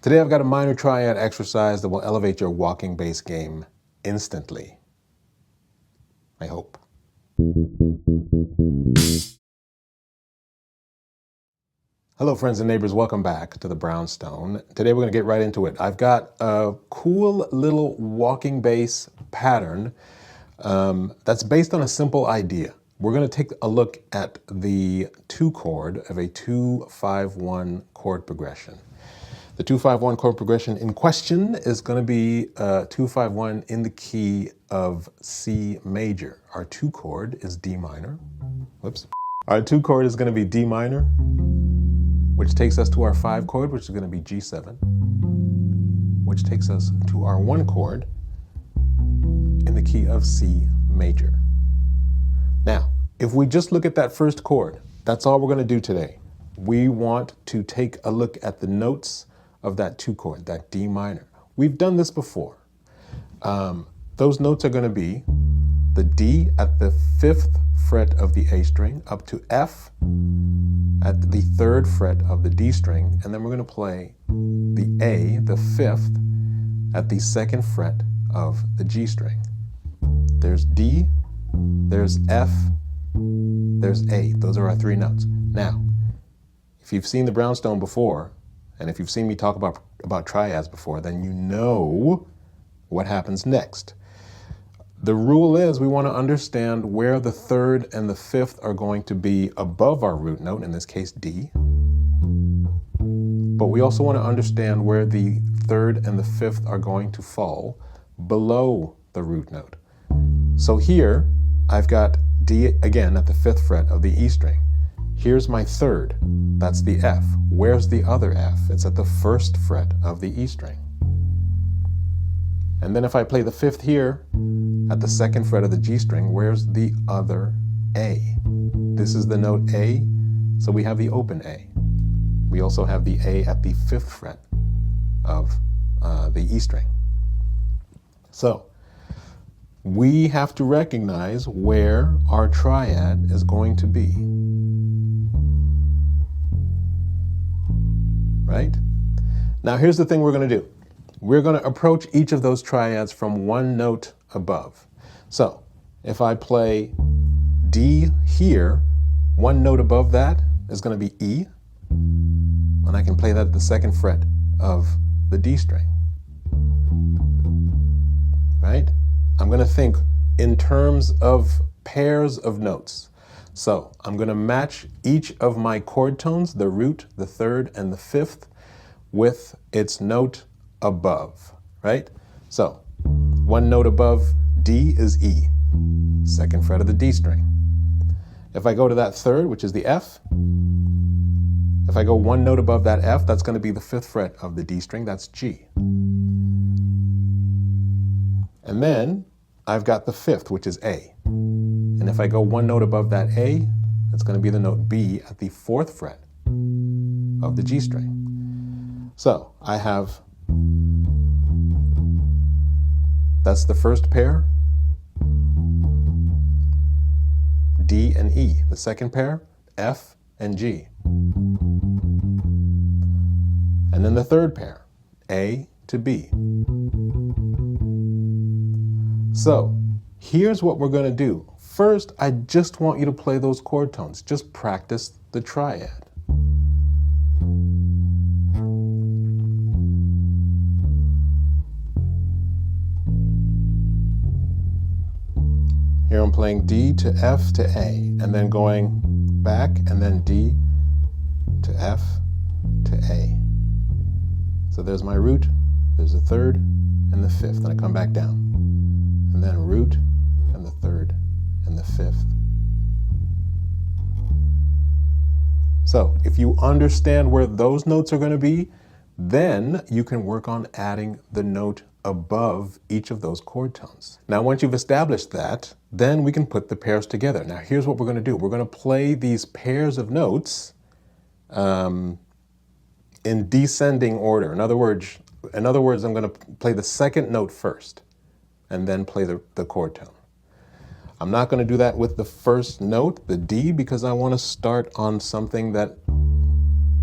Today I've got a minor triad exercise that will elevate your walking bass game instantly. I hope. Hello friends and neighbors, welcome back to the Brownstone. Today we're going to get right into it. I've got a cool little walking bass pattern that's based on a simple idea. We're going to take a look at the 2 chord of a 2-5-1 chord progression. The 2-5-1 chord progression in question is going to be 2-5-1 in the key of C major. Our 2 chord is D minor. Whoops. Our 2 chord is going to be D minor, which takes us to our 5 chord, which is going to be G7, which takes us to our 1 chord in the key of C major. Now, if we just look at that first chord, that's all we're going to do today. We want to take a look at the notes of that 2 chord, that D minor. We've done this before. Those notes are going to be the D at the 5th fret of the A string up to F at the 3rd fret of the D string, and then we're going to play the A, the 5th, at the 2nd fret of the G string. There's D, there's F, there's A. Those are our 3 notes. Now, if you've seen the Brownstone before, and if you've seen me talk about triads before, then you know what happens next. The rule is we want to understand where the 3rd and the 5th are going to be above our root note, in this case D. But we also want to understand where the 3rd and the 5th are going to fall below the root note. So here I've got D again at the 5th fret of the E string. Here's my 3rd, that's the F. Where's the other F? It's at the 1st fret of the E string. And then if I play the 5th here, at the 2nd fret of the G string, where's the other A? This is the note A, so we have the open A. We also have the A at the 5th fret of the E string. So we have to recognize where our triad is going to be. Right? Now here's the thing we're going to do. We're going to approach each of those triads from 1 note above. So if I play D here, 1 note above that is going to be E, and I can play that at the 2nd fret of the D string. Right? I'm going to think in terms of pairs of notes. So I'm going to match each of my chord tones, the root, the 3rd, and the 5th, with its note above, right? So 1 note above D is E, 2nd fret of the D string. If I go to that 3rd, which is the F, if I go 1 note above that F, that's going to be the 5th fret of the D string, that's G. And then I've got the 5th, which is A. And if I go 1 note above that A, it's going to be the note B at the 4th fret of the G string. So I have, that's the first pair, D and E. The 2nd pair, F and G. And then the 3rd pair, A to B. So here's what we're going to do. First, I just want you to play those chord tones. Just practice the triad. Here I'm playing D to F to A, and then going back, and then D to F to A. So there's my root, there's the 3rd and the 5th, and I come back down. And then root and the 3rd and the 5th. So if you understand where those notes are going to be, then you can work on adding the note above each of those chord tones. Now once you've established that, then we can put the pairs together. Now here's what we're going to do. We're going to play these pairs of notes in descending order. In other words, I'm going to play the 2nd note first, and then play the chord tone. I'm not going to do that with the 1st note, the D, because I want to start on something that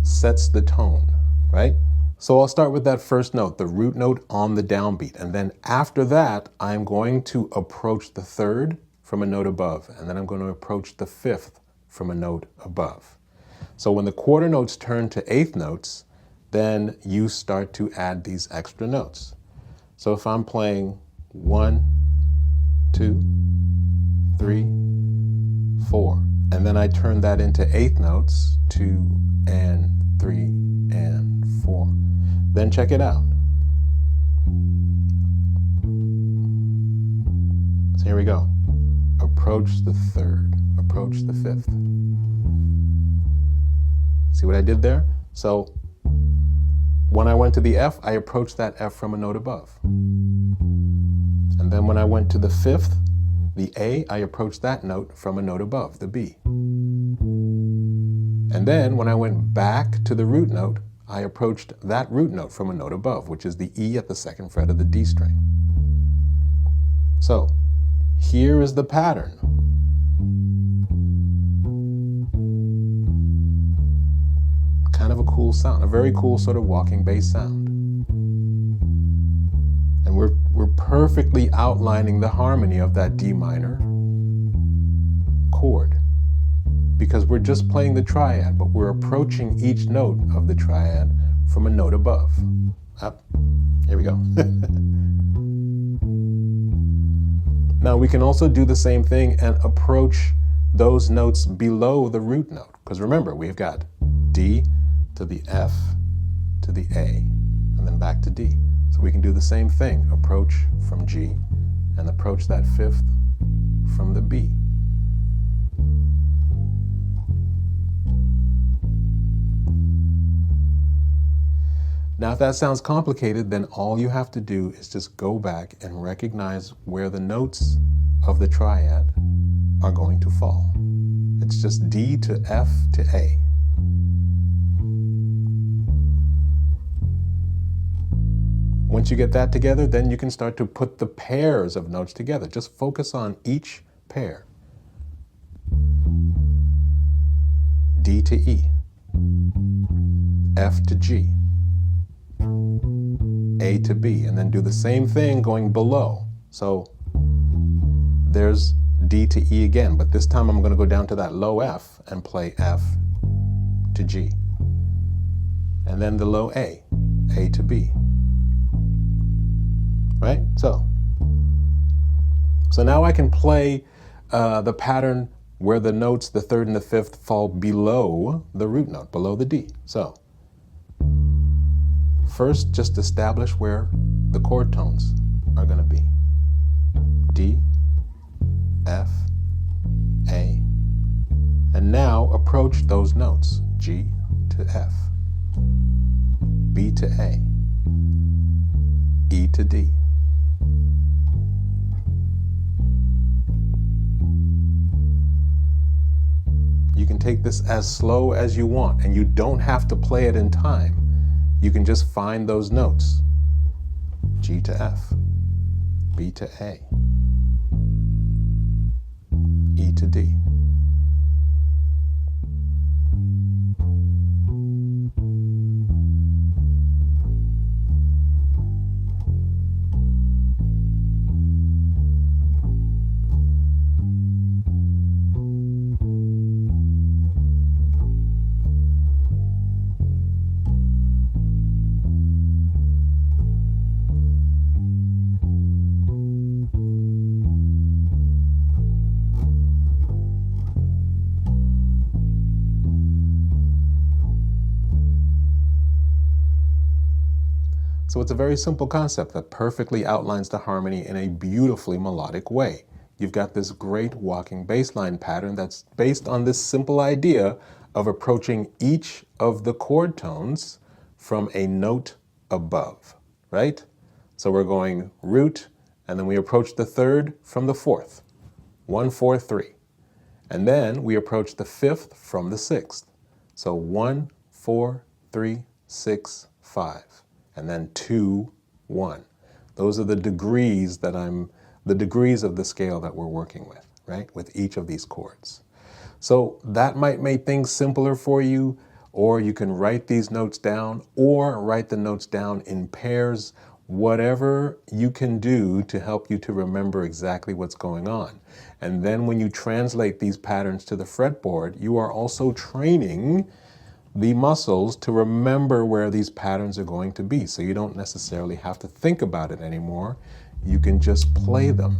sets the tone, right? So I'll start with that first note, the root note on the downbeat. And then after that, I'm going to approach the third from a note above. And then I'm going to approach the fifth from a note above. So when the quarter notes turn to eighth notes, then you start to add these extra notes. So if I'm playing 1, 2, 3, 4, and then I turn that into eighth notes, 2 and 3 and 4. Then check it out. So here we go. Approach the third, approach the fifth. See what I did there? So when I went to the F, I approached that F from a note above. And then when I went to the fifth, the A, I approached that note from a note above, the B. And then when I went back to the root note, I approached that root note from a note above, which is the E at the second fret of the D string. So here is the pattern. Kind of a cool sound, a very cool sort of walking bass sound. And we're perfectly outlining the harmony of that D minor chord, because we're just playing the triad, but we're approaching each note of the triad from a note above. Up. Here we go. Now we can also do the same thing and approach those notes below the root note, because remember, we've got D to the F to the A, and then back to D. So we can do the same thing, approach from G and approach that fifth from the B. Now, if that sounds complicated, then all you have to do is just go back and recognize where the notes of the triad are going to fall. It's just D to F to A. Once you get that together, then you can start to put the pairs of notes together. Just focus on each pair. D to E, F to G, A to B, and then do the same thing going below. So there's D to E again, but this time I'm going to go down to that low F and play F to G. And then the low A to B. Right? So now I can play the pattern where the notes, the third and the fifth, fall below the root note, below the D. So first, just establish where the chord tones are going to be. D, F, A, and now approach those notes. G to F, B to A, E to D. You can take this as slow as you want, and you don't have to play it in time. You can just find those notes. G to F, B to A, E to D. So it's a very simple concept that perfectly outlines the harmony in a beautifully melodic way. You've got this great walking bass line pattern that's based on this simple idea of approaching each of the chord tones from a note above, right? So we're going root, and then we approach the third from the fourth. 1, 4, 3. And then we approach the fifth from the sixth. So 1, 4, 3, 6, 5. And then 2, 1. Those are the degrees the degrees of the scale that we're working with, right? With each of these chords. So that might make things simpler for you, or you can write these notes down or write the notes down in pairs, whatever you can do to help you to remember exactly what's going on. And then when you translate these patterns to the fretboard, you are also training the muscles to remember where these patterns are going to be. So you don't necessarily have to think about it anymore. You can just play them.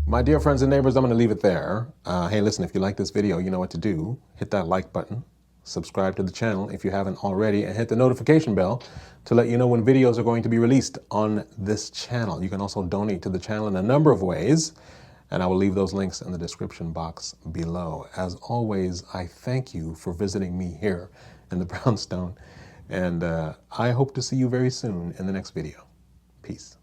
My dear friends and neighbors, I'm going to leave it there. Hey, listen, if you like this video, you know what to do. Hit that like button, subscribe to the channel if you haven't already, and hit the notification bell to let you know when videos are going to be released on this channel. You can also donate to the channel in a number of ways, and I will leave those links in the description box below. As always, I thank you for visiting me here in the Brownstone, and I hope to see you very soon in the next video. Peace.